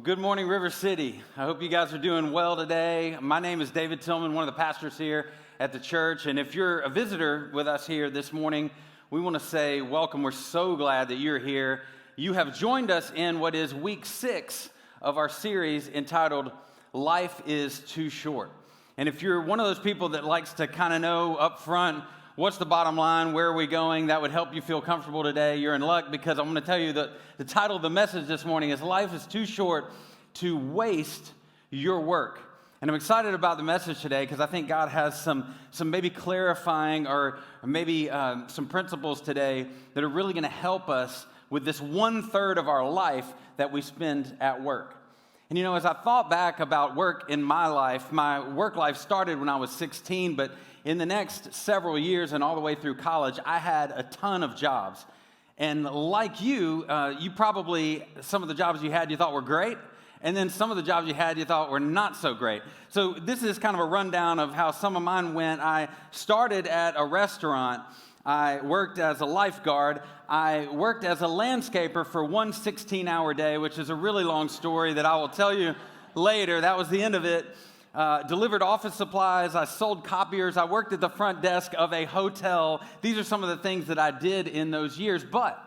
Good morning, River City. I hope you guys are doing well today. My name is David Tillman, one of the pastors here at the church. And if you're a visitor with us here this morning, we want to say welcome. We're so glad that you're here. You have joined us in what is week 6 of our series entitled Life is Too Short. And if you're one of those people that likes to kind of know up front what's the bottom line, where are we going, that would help you feel comfortable today, you're in luck, because I'm going to tell you that the title of the message this morning is Life is Too Short to Waste Your Work. And I'm excited about the message today because I think God has some maybe clarifying or maybe some principles today that are really going to help us with this 1/3 of our life that we spend at work. And you know, as I thought back about work in my life, my work life started when I was 16, but in the next several years and all the way through college, I had a ton of jobs. And like you probably, some of the jobs you had you thought were great, and then some of the jobs you had you thought were not so great. So this is kind of a rundown of how some of mine went. I started at a restaurant. I worked as a lifeguard. I worked as a landscaper for one 16-hour day, which is a really long story that I will tell you later. That was the end of it. Delivered office supplies. I sold copiers. I worked at the front desk of a hotel. These are some of the things that I did in those years. But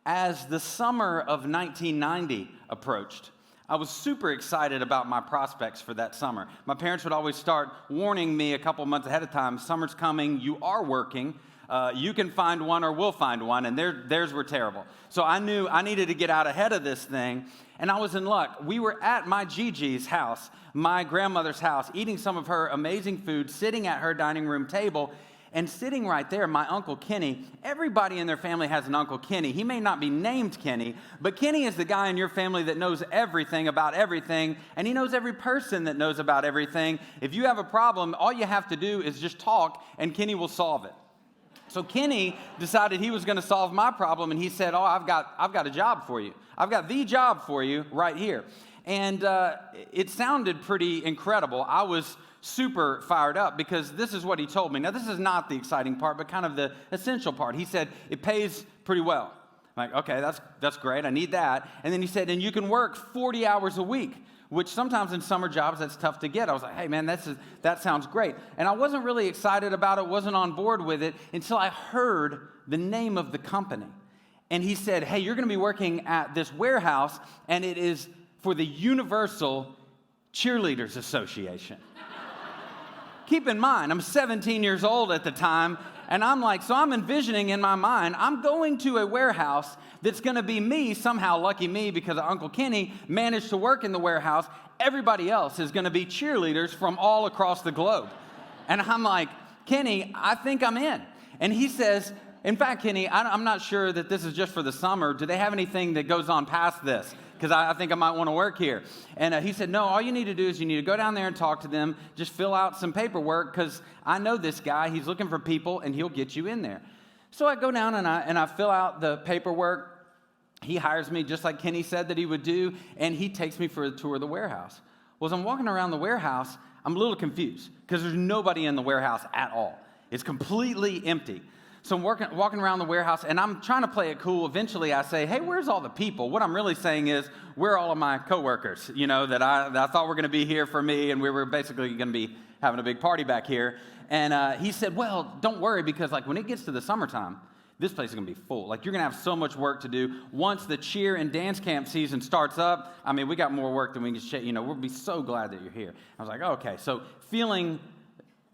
as the summer of 1990 approached, I was super excited about my prospects for that summer. My parents would always start warning me a couple months ahead of time, summer's coming, you are working. You can find one or we'll find one, and theirs were terrible. So I knew I needed to get out ahead of this thing, and I was in luck. We were at my Gigi's house, my grandmother's house, eating some of her amazing food, sitting at her dining room table, and sitting right there, my Uncle Kenny. Everybody in their family has an Uncle Kenny. He may not be named Kenny, but Kenny is the guy in your family that knows everything about everything, and he knows every person that knows about everything. If you have a problem, all you have to do is just talk, and Kenny will solve it. So Kenny decided he was going to solve my problem, and he said, I've got a job for you. I've got the job for you right here. And it sounded pretty incredible. I was super fired up because this is what he told me. Now, this is not the exciting part, but kind of the essential part. He said, it pays pretty well. I'm like, okay, that's great. I need that. And then he said, and you can work 40 hours a week, which sometimes in summer jobs, that's tough to get. I was like, hey, man, that sounds great. And I wasn't really excited about it, wasn't on board with it until I heard the name of the company. And he said, hey, you're going to be working at this warehouse, and it is for the Universal Cheerleaders Association. Keep in mind, I'm 17 years old at the time, and I'm like, so I'm envisioning in my mind, I'm going to a warehouse that's going to be me, somehow lucky me, because Uncle Kenny managed to work in the warehouse. Everybody else is going to be cheerleaders from all across the globe. And I'm like, Kenny, I think I'm in. And he says, in fact, Kenny, I'm not sure that this is just for the summer. Do they have anything that goes on past this? Because I think I might want to work here. And he said, no, all you need to do is you need to go down there and talk to them. Just fill out some paperwork because I know this guy. He's looking for people, and he'll get you in there. So I go down and I fill out the paperwork. He hires me just like Kenny said that he would do, and he takes me for a tour of the warehouse. Well, as I'm walking around the warehouse, I'm a little confused because there's nobody in the warehouse at all. It's completely empty. So I'm walking around the warehouse, and I'm trying to play it cool. Eventually, I say, hey, where's all the people? What I'm really saying is, where are all of my coworkers, that I thought were going to be here for me, and we were basically going to be having a big party back here. And he said, well, don't worry, because when it gets to the summertime, this place is going to be full. You're going to have so much work to do. Once the cheer and dance camp season starts up, we got more work than we can we'll be so glad that you're here. I was like, oh, okay. So feeling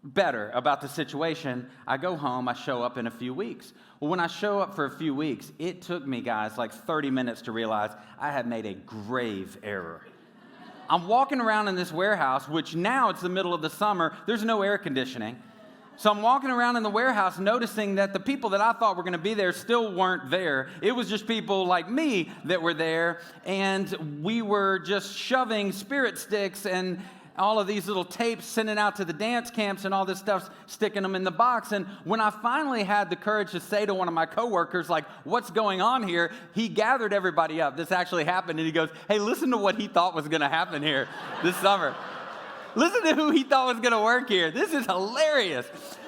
better about the situation, I go home, I show up in a few weeks. Well, when I show up for a few weeks, it took me, guys, 30 minutes to realize I had made a grave error. I'm walking around in this warehouse, which now it's the middle of the summer, there's no air conditioning. So I'm walking around in the warehouse noticing that the people that I thought were going to be there still weren't there. It was just people like me that were there, and we were just shoving spirit sticks and all of these little tapes, sending out to the dance camps and all this stuff, sticking them in the box. And when I finally had the courage to say to one of my coworkers, what's going on here? He gathered everybody up. This actually happened, and he goes, hey, listen to what he thought was going to happen here this summer. Listen to who he thought was going to work here. This is hilarious.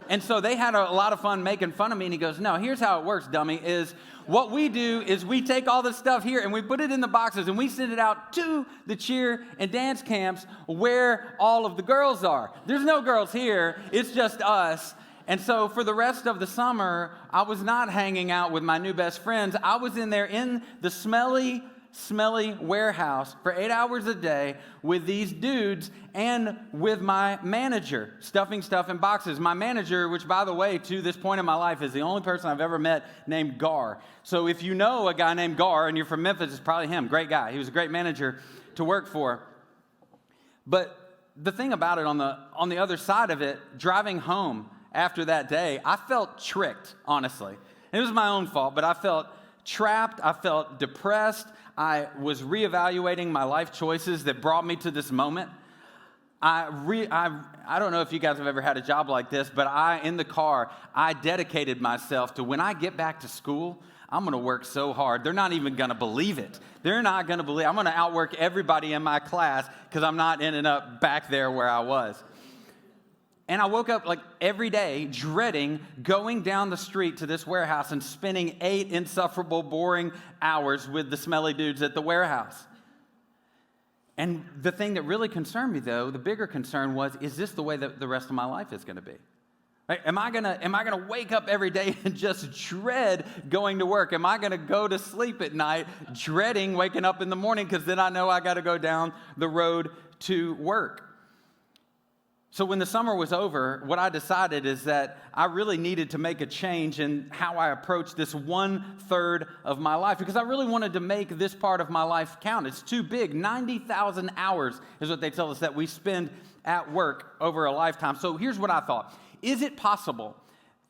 And so they had a lot of fun making fun of me. And he goes, no, here's how it works, dummy, is what we do is we take all this stuff here and we put it in the boxes and we send it out to the cheer and dance camps where all of the girls are. There's no girls here. It's just us. And so for the rest of the summer, I was not hanging out with my new best friends. I was in there in the smelly warehouse for 8 hours a day with these dudes and with my manager, stuffing stuff in boxes. My manager, which by the way, to this point in my life, is the only person I've ever met named Gar. So if you know a guy named Gar and you're from Memphis, it's probably him. Great guy. He was a great manager to work for. But the thing about it, on the other side of it, driving home after that day, I felt tricked, honestly. And it was my own fault, but I felt trapped. I felt depressed. I was reevaluating my life choices that brought me to this moment. I don't know if you guys have ever had a job like this, but in the car, I dedicated myself to when I get back to school, I'm going to work so hard. They're not even going to believe it. They're not going to believe I'm going to outwork everybody in my class because I'm not ending up back there where I was. And I woke up like every day dreading going down the street to this warehouse and spending 8 insufferable, boring hours with the smelly dudes at the warehouse. And the thing that really concerned me, though, the bigger concern was, is this the way that the rest of my life is going to be? Right? Am I gonna wake up every day and just dread going to work? Am I going to go to sleep at night dreading waking up in the morning because then I know I got to go down the road to work? So when the summer was over, what I decided is that I really needed to make a change in how I approach this 1/3 of my life, because I really wanted to make this part of my life count. It's too big. 90,000 hours is what they tell us that we spend at work over a lifetime. So here's what I thought. Is it possible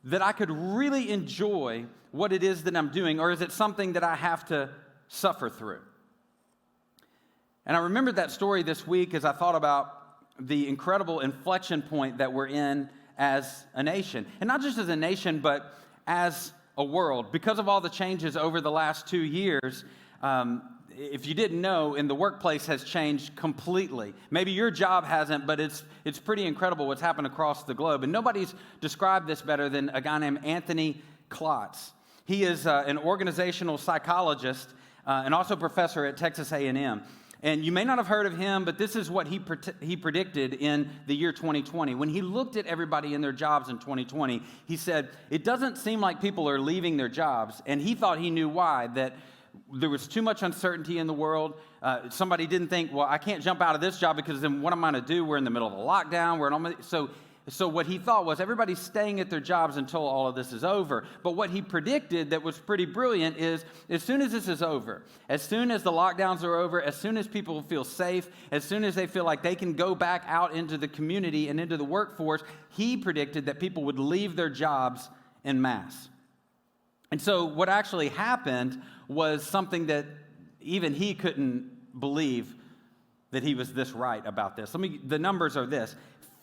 that I could really enjoy what it is that I'm doing, or is it something that I have to suffer through? And I remembered that story this week as I thought about the incredible inflection point that we're in as a nation. And not just as a nation, but as a world. Because of all the changes over the last 2 years, if you didn't know, in the workplace has changed completely. Maybe your job hasn't, but it's pretty incredible what's happened across the globe. And nobody's described this better than a guy named Anthony Klotz. He is an organizational psychologist and also professor at Texas A&M. And you may not have heard of him, but this is what he predicted in the year 2020. When he looked at everybody in their jobs in 2020, he said, it doesn't seem like people are leaving their jobs. And he thought he knew why, that there was too much uncertainty in the world. Somebody didn't think, well, I can't jump out of this job because then what am I going to do? We're in the middle of a lockdown. So what he thought was everybody's staying at their jobs until all of this is over. But what he predicted that was pretty brilliant is as soon as this is over, as soon as the lockdowns are over, as soon as people feel safe, as soon as they feel like they can go back out into the community and into the workforce, he predicted that people would leave their jobs en masse. And so what actually happened was something that even he couldn't believe that he was this right about this. The numbers are this.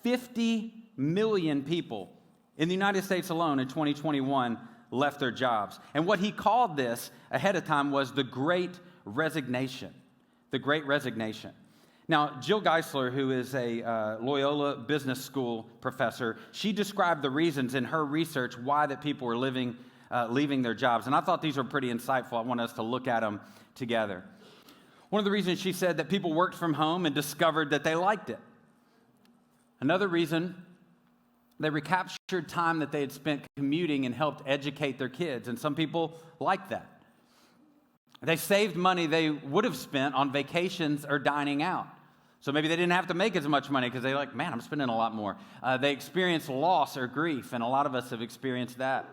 50 million people in the United States alone in 2021 left their jobs. And what he called this ahead of time was the Great Resignation. The Great Resignation. Now, Jill Geisler, who is a Loyola Business School professor, she described the reasons in her research why that people were leaving their jobs. And I thought these were pretty insightful. I want us to look at them together. One of the reasons she said that people worked from home and discovered that they liked it. Another reason, they recaptured time that they had spent commuting and helped educate their kids, and some people liked that. They saved money they would have spent on vacations or dining out. So maybe they didn't have to make as much money because they're like, man, I'm spending a lot more. They experienced loss or grief, and a lot of us have experienced that.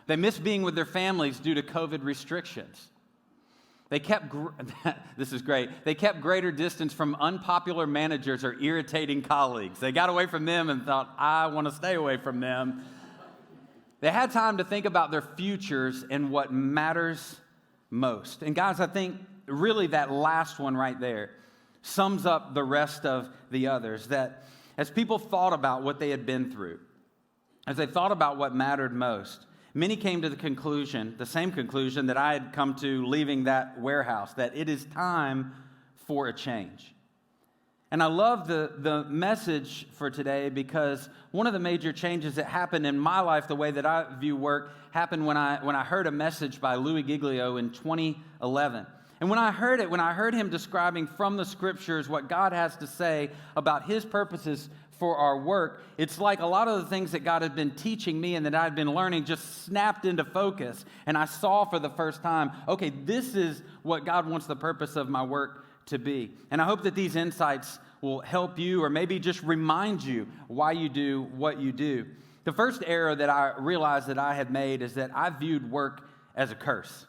They missed being with their families due to COVID restrictions. They kept, this is great, they kept greater distance from unpopular managers or irritating colleagues. They got away from them and thought, I want to stay away from them. They had time to think about their futures and what matters most. And guys, I think really that last one right there sums up the rest of the others, that as people thought about what they had been through, as they thought about what mattered most, many came to the same conclusion that I had come to leaving that warehouse, that it is time for a change. And I love the message for today because one of the major changes that happened in my life, the way that I view work, happened when I heard a message by Louis Giglio in 2011. And when I heard him describing from the scriptures what God has to say about his purposes for our work, it's like a lot of the things that God had been teaching me and that I'd been learning just snapped into focus. And I saw for the first time, okay, this is what God wants the purpose of my work to be. And I hope that these insights will help you or maybe just remind you why you do what you do. The first error that I realized that I had made is that I viewed work as a curse.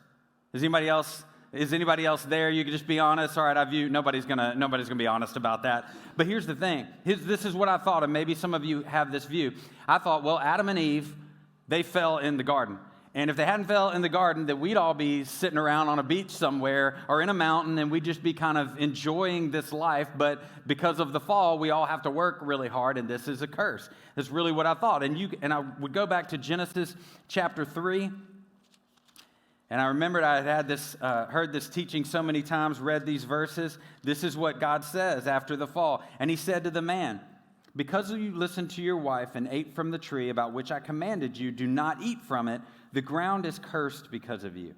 Is anybody else there? You can just be honest. All right, nobody's gonna be honest about that. But here's the thing. This is what I thought, and maybe some of you have this view. I thought, well, Adam and Eve, they fell in the garden. And if they hadn't fell in the garden, that we'd all be sitting around on a beach somewhere or in a mountain, and we'd just be kind of enjoying this life. But because of the fall, we all have to work really hard, and this is a curse. That's really what I thought. And I would go back to Genesis chapter 3. And I remembered I had heard this teaching so many times, read these verses. This is what God says after the fall. And he said to the man, because you listened to your wife and ate from the tree about which I commanded you, do not eat from it. The ground is cursed because of you.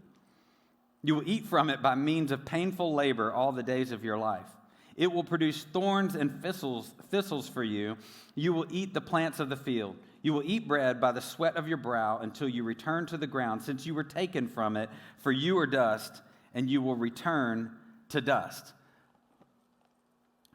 You will eat from it by means of painful labor all the days of your life. It will produce thorns and thistles for you. You will eat the plants of the field. You will eat bread by the sweat of your brow until you return to the ground, since you were taken from it, for you are dust, and you will return to dust.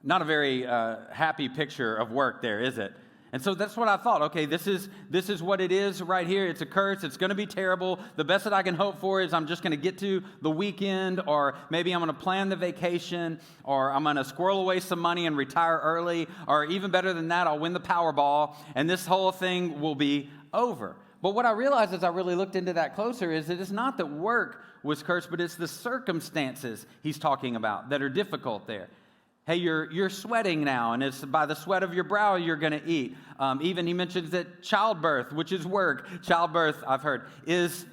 Not a very happy picture of work there, is it? And so that's what I thought. Okay, this is what it is right here. It's a curse. It's going to be terrible. The best that I can hope for is I'm just going to get to the weekend, or maybe I'm going to plan the vacation, or I'm going to squirrel away some money and retire early, or even better than that, I'll win the Powerball, and this whole thing will be over. But what I realized as I really looked into that closer is that it's not that work was cursed, but it's the circumstances he's talking about that are difficult there. Hey, you're sweating now, and it's by the sweat of your brow you're going to eat. Even he mentions that childbirth, which is work, childbirth, I've heard, is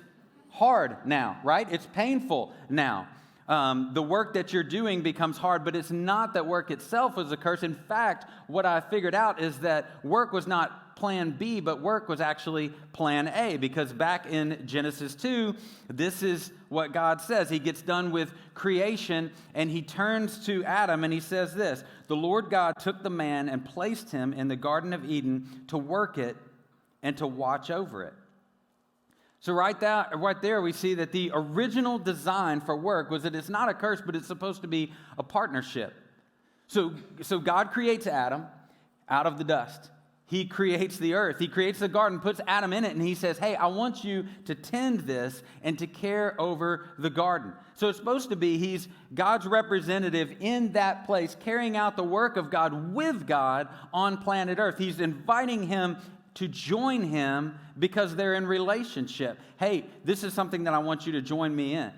hard now, right? It's painful now. The work that you're doing becomes hard, but it's not that work itself was a curse. In fact, what I figured out is that work was not plan B, but work was actually plan A, because back in Genesis 2, this is what God says. He gets done with creation, and he turns to Adam, and he says this, the Lord God took the man and placed him in the Garden of Eden to work it and to watch over it. So right there, we see that the original design for work was that it's not a curse, but it's supposed to be a partnership. So God creates Adam out of the dust. He creates the earth. He creates the garden, puts Adam in it, and he says, hey, I want you to tend this and to care over the garden. So it's supposed to be he's God's representative in that place, carrying out the work of God with God on planet earth. He's inviting him to join him because they're in relationship. Hey, this is something that I want you to join me in.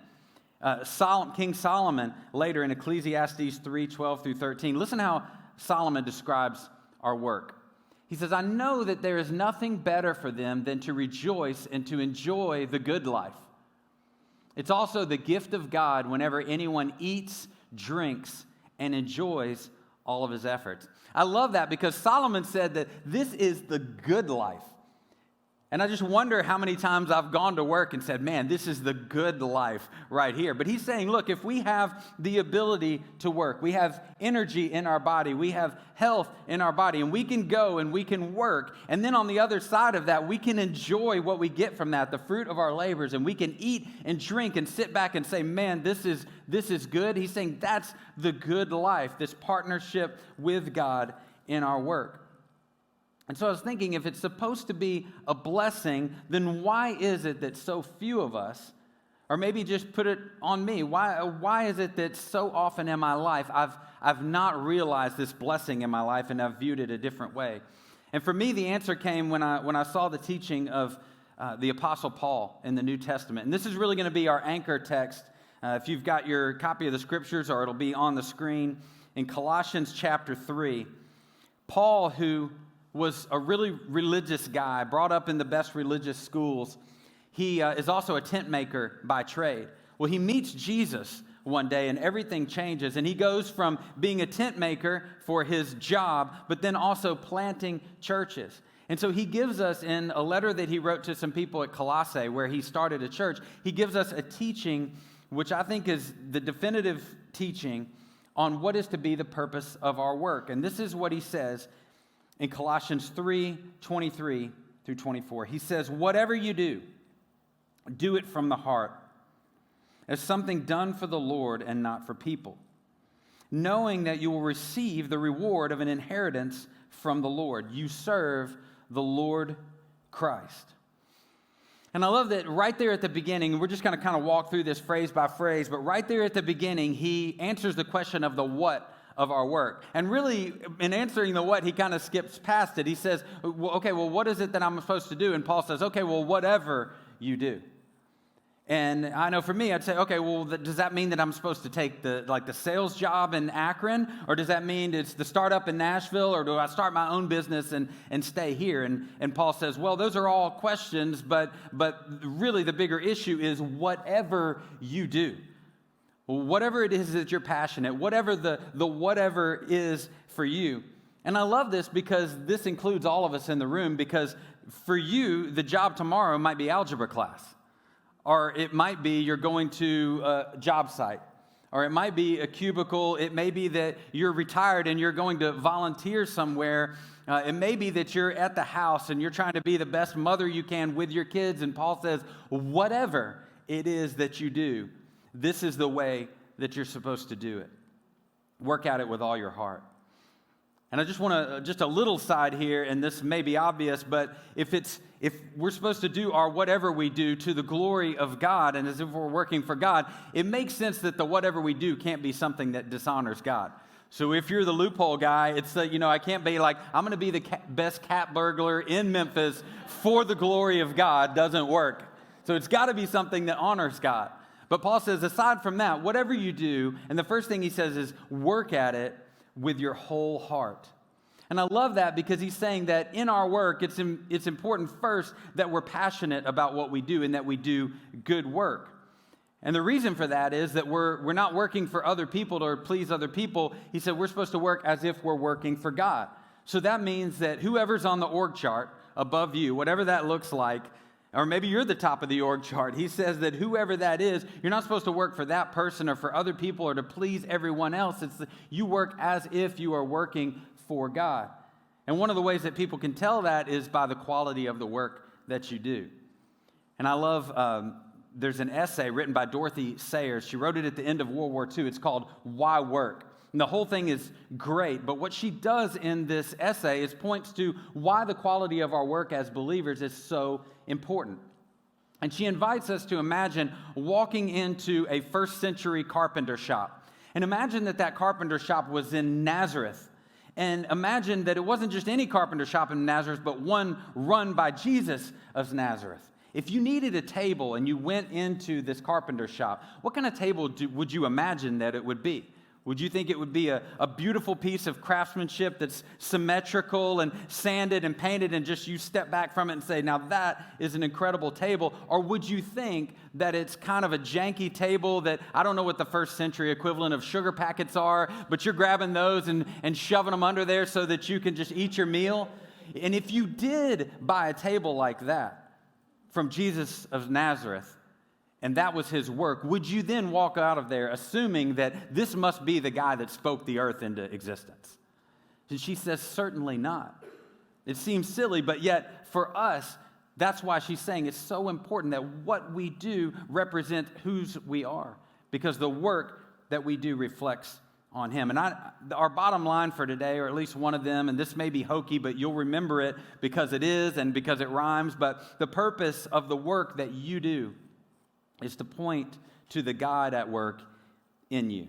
King Solomon, later in Ecclesiastes 3:12 through 13, listen how Solomon describes our work. He says, I know that there is nothing better for them than to rejoice and to enjoy the good life. It's also the gift of God whenever anyone eats, drinks, and enjoys all of his efforts. I love that because Solomon said that this is the good life. And I just wonder how many times I've gone to work and said, man, this is the good life right here. But he's saying, look, if we have the ability to work, we have energy in our body, we have health in our body, and we can go and we can work. And then on the other side of that, we can enjoy what we get from that, the fruit of our labors, and we can eat and drink and sit back and say, man, this is good. He's saying that's the good life, this partnership with God in our work. And so I was thinking, if it's supposed to be a blessing, then why is it that so few of us, or maybe just put it on me, why is it that so often in my life I've not realized this blessing in my life and I've viewed it a different way? And for me, the answer came when I saw the teaching of the Apostle Paul in the New Testament. And this is really going to be our anchor text. If you've got your copy of the Scriptures, or it'll be on the screen, in Colossians chapter 3, Paul, who was a really religious guy, brought up in the best religious schools. He is also a tent maker by trade. Well, he meets Jesus one day, and everything changes. And he goes from being a tent maker for his job, but then also planting churches. And so he gives us, in a letter that he wrote to some people at Colossae, where he started a church, he gives us a teaching which I think is the definitive teaching on what is to be the purpose of our work. And this is what he says in Colossians 3:23 through 24. He says, "Whatever you do, do it from the heart, as something done for the Lord and not for people, knowing that you will receive the reward of an inheritance from the Lord. You serve the Lord Christ." And I love that right there at the beginning, we're just going to kind of walk through this phrase by phrase, but right there at the beginning, he answers the question of the what of our work. And really, in answering the what, he kind of skips past it. He says, what is it that I'm supposed to do? And Paul says, whatever you do. And I know for me, I'd say, does that mean that I'm supposed to take the sales job in Akron? Or does that mean it's the startup in Nashville? Or do I start my own business and stay here? And Paul says, well, those are all questions, but really the bigger issue is whatever you do. Whatever it is that you're passionate, whatever the whatever is for you. And I love this because this includes all of us in the room, because for you, the job tomorrow might be algebra class. Or it might be you're going to a job site. Or it might be a cubicle. It may be that you're retired and you're going to volunteer somewhere. It may be that you're at the house and you're trying to be the best mother you can with your kids. And Paul says, whatever it is that you do, this is the way that you're supposed to do it. Work at it with all your heart. And I just want to, just a little side here, and this may be obvious, but if we're supposed to do our whatever we do to the glory of God, and as if we're working for God, it makes sense that the whatever we do can't be something that dishonors God. So if you're the loophole guy, it's I can't be like, I'm going to be the best cat burglar in Memphis for the glory of God. Doesn't work. So it's got to be something that honors God. But Paul says, aside from that, whatever you do, and the first thing he says is work at it with your whole heart. And I love that because he's saying that in our work, it's important first that we're passionate about what we do and that we do good work. And the reason for that is that we're not working for other people to please other people. He said we're supposed to work as if we're working for God. So that means that whoever's on the org chart above you, whatever that looks like, or maybe you're the top of the org chart. He says that whoever that is, you're not supposed to work for that person or for other people or to please everyone else. You work as if you are working for God. And one of the ways that people can tell that is by the quality of the work that you do. And I love, there's an essay written by Dorothy Sayers. She wrote it at the end of World War II. It's called Why Work? And the whole thing is great, but what she does in this essay is points to why the quality of our work as believers is so important. And she invites us to imagine walking into a first century carpenter shop. And imagine that carpenter shop was in Nazareth. And imagine that it wasn't just any carpenter shop in Nazareth, but one run by Jesus of Nazareth. If you needed a table and you went into this carpenter shop, what kind of table would you imagine that it would be? Would you think it would be a beautiful piece of craftsmanship that's symmetrical and sanded and painted and just you step back from it and say, now that is an incredible table? Or would you think that it's kind of a janky table that, I don't know what the first century equivalent of sugar packets are, but you're grabbing those and shoving them under there so that you can just eat your meal? And if you did buy a table like that from Jesus of Nazareth, and that was his work, would you then walk out of there assuming that this must be the guy that spoke the earth into existence? And she says, certainly not. It seems silly, but yet for us, that's why she's saying it's so important that what we do represent whose we are, because the work that we do reflects on him. And our bottom line for today, or at least one of them, and this may be hokey, but you'll remember it because it is and because it rhymes, but the purpose of the work that you do is to point to the God at work in you.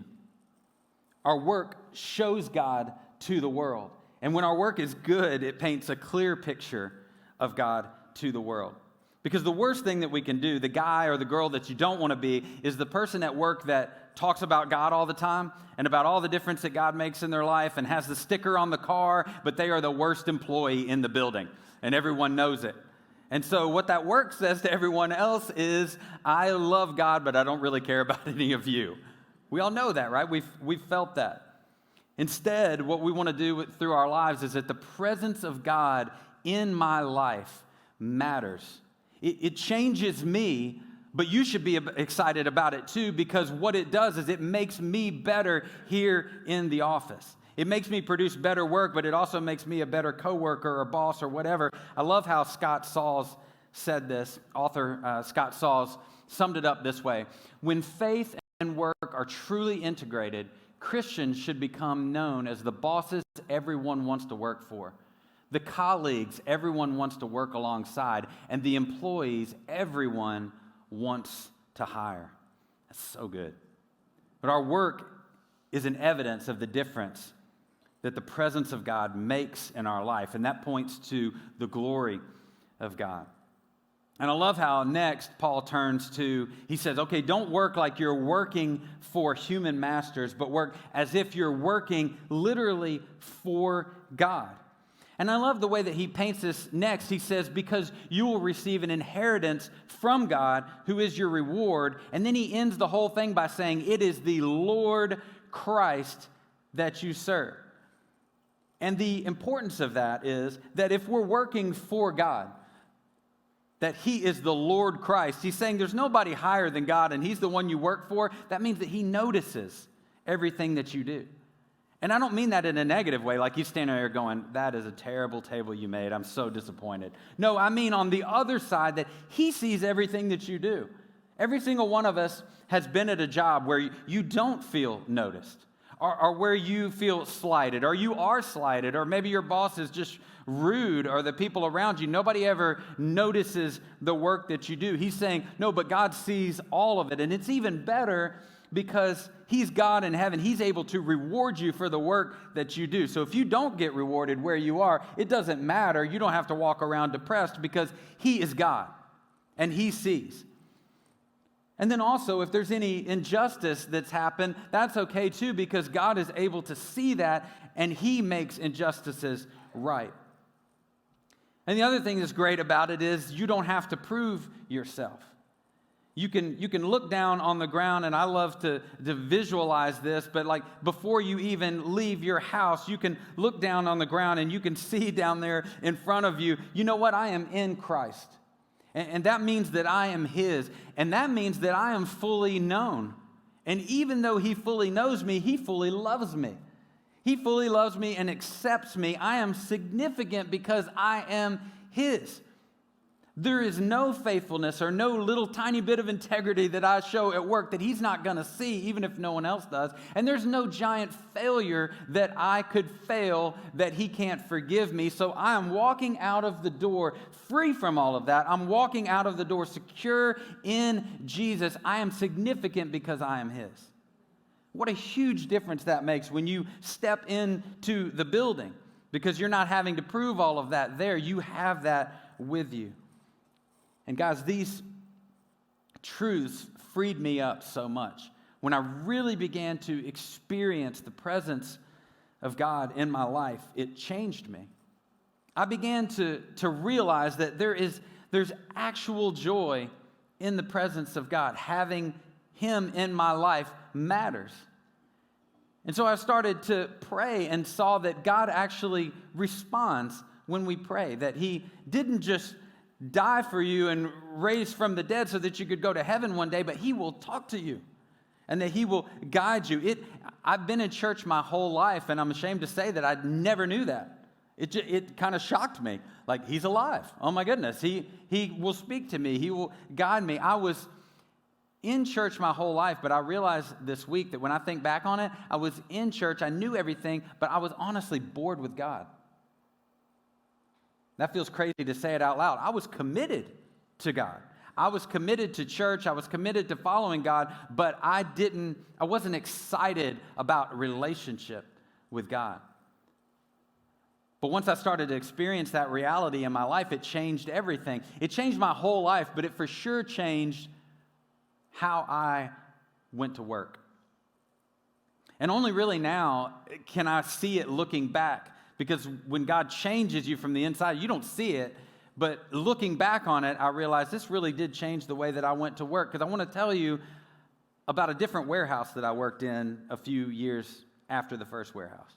Our work shows God to the world. And when our work is good, it paints a clear picture of God to the world. Because the worst thing that we can do, the guy or the girl that you don't want to be, is the person at work that talks about God all the time and about all the difference that God makes in their life and has the sticker on the car, but they are the worst employee in the building, and everyone knows it. And so what that work says to everyone else is, I love God, but I don't really care about any of you. We all know that, right? We've felt that. Instead, what we want to do through our lives is that the presence of God in my life matters. It changes me, but you should be excited about it too, because what it does is it makes me better here in the office. It makes me produce better work, but it also makes me a better coworker or boss or whatever. I love how Scott Sauls said this. Author Scott Sauls summed it up this way. When faith and work are truly integrated, Christians should become known as the bosses everyone wants to work for, the colleagues everyone wants to work alongside, and the employees everyone wants to hire. That's so good. But our work is an evidence of the difference that the presence of God makes in our life, and that points to the glory of God. And I love how next Paul turns to, he says, okay, don't work like you're working for human masters, but work as if you're working literally for God. And I love the way that he paints this next. He says, because you will receive an inheritance from God, who is your reward. And then he ends the whole thing by saying, it is the Lord Christ that you serve. And the importance of that is that if we're working for God, that he is the Lord Christ. He's saying there's nobody higher than God, and he's the one you work for. That means that he notices everything that you do. And I don't mean that in a negative way, like you standing there going, that is a terrible table you made. I'm so disappointed. No, I mean on the other side that he sees everything that you do. Every single one of us has been at a job where you don't feel noticed, or where you feel slighted, or you are slighted, or maybe your boss is just rude, or the people around you. Nobody ever notices the work that you do. He's saying, no, but God sees all of it. And it's even better because he's God in heaven. He's able to reward you for the work that you do. So if you don't get rewarded where you are, it doesn't matter. You don't have to walk around depressed because he is God and he sees. And then also, if there's any injustice that's happened, that's okay too, because God is able to see that and he makes injustices right. And the other thing that's great about it is you don't have to prove yourself. You can look down on the ground, and I love to visualize this, but like before you even leave your house, you can look down on the ground and you can see down there in front of you, you know what, I am in Christ. And that means that I am his, and that means that I am fully known. And even though he fully knows me, he fully loves me. He fully loves me and accepts me. I am significant because I am his. There is no faithfulness or no little tiny bit of integrity that I show at work that he's not going to see, even if no one else does. And there's no giant failure that I could fail that he can't forgive me. So I am walking out of the door free from all of that. I'm walking out of the door secure in Jesus. I am significant because I am his. What a huge difference that makes when you step into the building, because you're not having to prove all of that there. You have that with you. And guys, these truths freed me up so much. When I really began to experience the presence of God in my life, it changed me. I began to realize that there's actual joy in the presence of God. Having him in my life matters. And so I started to pray and saw that God actually responds when we pray, that he didn't just die for you and raise from the dead so that you could go to heaven one day, but he will talk to you and that he will guide you. I've been in church my whole life, and I'm ashamed to say that I never knew that. It kind of shocked me. Like, he's alive. Oh my goodness. He will speak to me. He will guide me. I was in church my whole life, but I realized this week that when I think back on it, I was in church, I knew everything, but I was honestly bored with God. That feels crazy to say it out loud. I was committed to God. I was committed to church. I was committed to following God, but I wasn't excited about a relationship with God. But once I started to experience that reality in my life, it changed everything. It changed my whole life, but it for sure changed how I went to work. And only really now can I see it looking back, because when God changes you from the inside, you don't see it, but looking back on it, I realized this really did change the way that I went to work. Because I want to tell you, about a different warehouse that I worked in a few years after the first warehouse.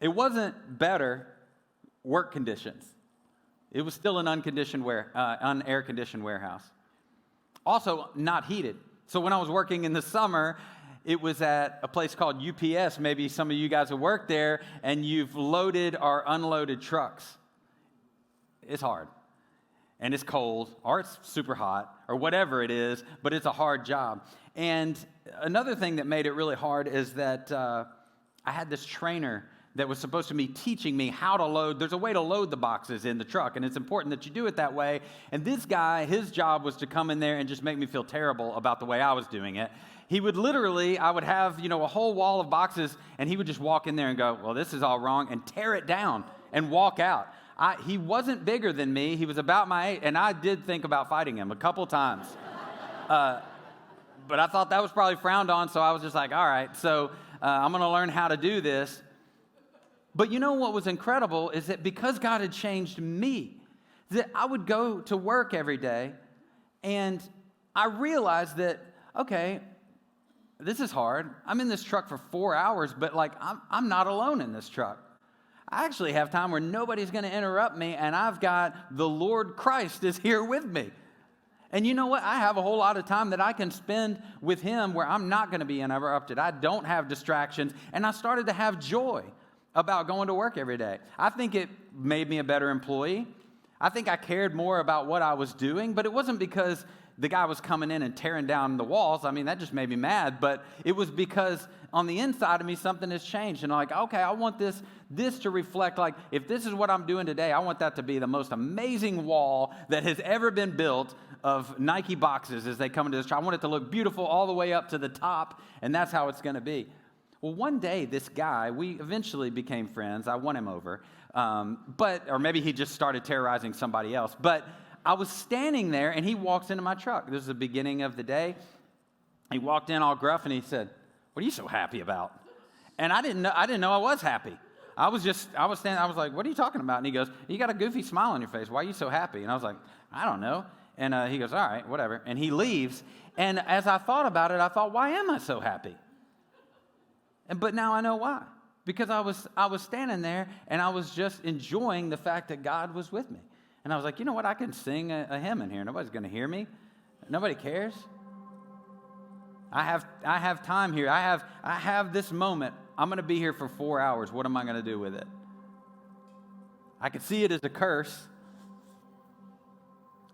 It wasn't better work conditions. It was still an unair-conditioned warehouse. Also, not heated. So when I was working in the summer, it was at a place called UPS. Maybe some of you guys have worked there, and you've loaded or unloaded trucks. It's hard, and it's cold, or it's super hot, or whatever it is, but it's a hard job. And another thing that made it really hard is that I had this trainer that was supposed to be teaching me how to load. There's a way to load the boxes in the truck, and it's important that you do it that way. And this guy, his job was to come in there and just make me feel terrible about the way I was doing it. He would literally, I would have, a whole wall of boxes, and he would just walk in there and go, well, this is all wrong, and tear it down and walk out. He wasn't bigger than me. He was about my age, and I did think about fighting him a couple times. But I thought that was probably frowned on, so I was just like, all right, so I'm going to learn how to do this. But you know what was incredible is that because God had changed me, that I would go to work every day, and I realized that, okay, this is hard. I'm in this truck for 4 hours, but I'm not alone in this truck. I actually have time where nobody's going to interrupt me, and I've got the Lord Christ is here with me. And you know what? I have a whole lot of time that I can spend with Him where I'm not going to be interrupted. I don't have distractions, and I started to have joy about going to work every day. I think it made me a better employee. I think I cared more about what I was doing, but it wasn't because the guy was coming in and tearing down the walls. I mean, that just made me mad, but it was because on the inside of me, something has changed. And I'm like, okay, I want this to reflect, like, if this is what I'm doing today, I want that to be the most amazing wall that has ever been built of Nike boxes as they come into this truck. I want it to look beautiful all the way up to the top, and that's how it's going to be. Well, one day, this guy, we eventually became friends. I won him over. Or maybe he just started terrorizing somebody else. But I was standing there, and he walks into my truck. This is the beginning of the day. He walked in all gruff, and he said, "What are you so happy about?" And I didn't know I was happy. I was standing, I was like, "What are you talking about?" And he goes, "You got a goofy smile on your face. Why are you so happy?" And I was like, "I don't know." And he goes, "All right, whatever." And he leaves. And as I thought about it, I thought, why am I so happy? But now I know why. Because I was standing there, and I was just enjoying the fact that God was with me. And I was like, you know what? I can sing a hymn in here. Nobody's going to hear me. Nobody cares. I have time here. I have this moment. I'm going to be here for 4 hours. What am I going to do with it? I could see it as a curse,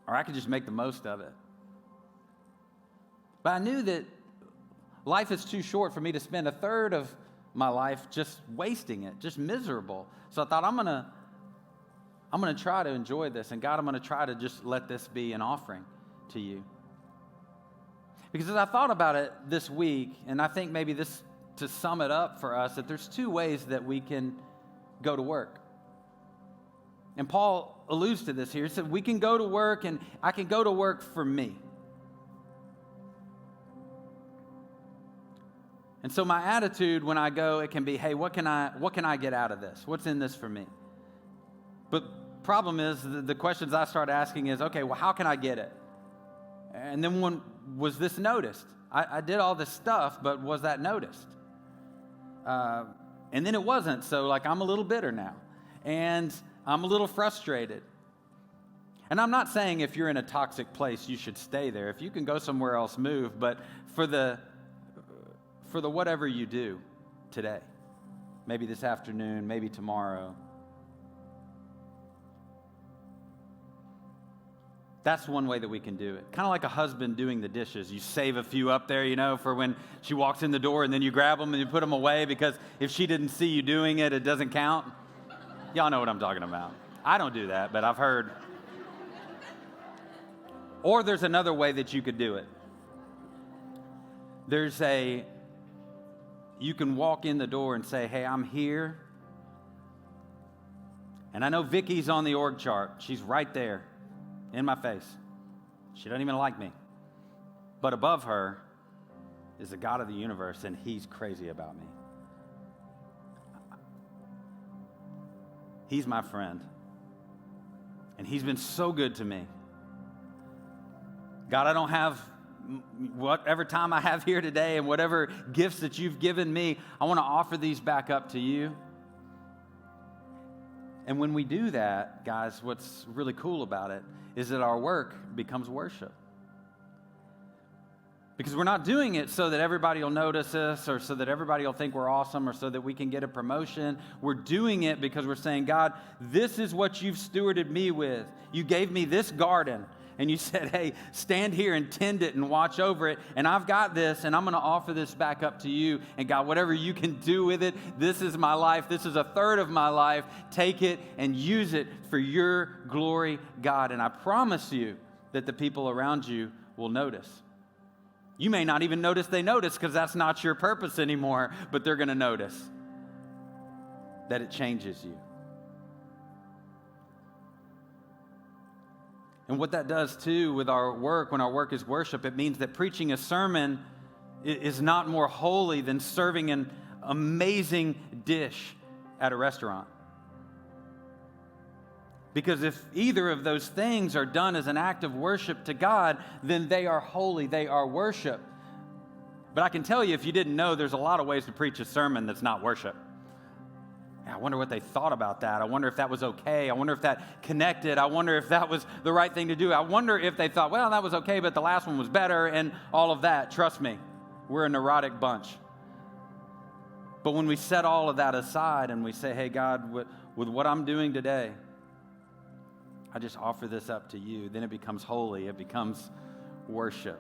or I could just make the most of it. But I knew that life is too short for me to spend a third of my life just wasting it, just miserable. So I thought, I'm going to try to enjoy this. And God, I'm going to try to just let this be an offering to you. Because as I thought about it this week, and I think maybe this to sum it up for us, that there's two ways that we can go to work. And Paul alludes to this here. He said, we can go to work, and I can go to work for me. And so my attitude when I go, it can be, hey, what can I get out of this? What's in this for me? But problem is, the questions I start asking is, okay, well, how can I get it? And then was this noticed? I did all this stuff, but was that noticed? And then it wasn't, so I'm a little bitter now. And I'm a little frustrated. And I'm not saying if you're in a toxic place, you should stay there. If you can go somewhere else, move. But for the whatever you do today, maybe this afternoon, maybe tomorrow, that's one way that we can do it. Kind of like a husband doing the dishes. You save a few up there, for when she walks in the door, and then you grab them and you put them away, because if she didn't see you doing it, it doesn't count. Y'all know what I'm talking about. I don't do that, but I've heard. Or there's another way that you could do it. You can walk in the door and say, hey, I'm here. And I know Vicky's on the org chart. She's right there in my face. She doesn't even like me. But above her is the God of the universe, and He's crazy about me. He's my friend. And He's been so good to me. God, I don't have whatever time I have here today and whatever gifts that you've given me, I want to offer these back up to you. And when we do that, guys, what's really cool about it is that our work becomes worship. Because we're not doing it so that everybody will notice us or so that everybody will think we're awesome or so that we can get a promotion. We're doing it because we're saying, God, this is what you've stewarded me with. You gave me this garden and you said, hey, stand here and tend it and watch over it. And I've got this and I'm going to offer this back up to you. And God, whatever you can do with it, this is my life. This is a third of my life. Take it and use it for your glory, God. And I promise you that the people around you will notice. You may not even notice they notice because that's not your purpose anymore, but they're going to notice that it changes you. And what that does too with our work, when our work is worship, it means that preaching a sermon is not more holy than serving an amazing dish at a restaurant. Because if either of those things are done as an act of worship to God, then they are holy, they are worship. But I can tell you, if you didn't know, there's a lot of ways to preach a sermon that's not worship. I wonder what they thought about that. I wonder if that was okay. I wonder if that connected. I wonder if that was the right thing to do. I wonder if they thought, well, that was okay, but the last one was better, and all of that. Trust me, we're a neurotic bunch. But when we set all of that aside and we say, hey, God, with what I'm doing today, I just offer this up to you, then it becomes holy. It becomes worship.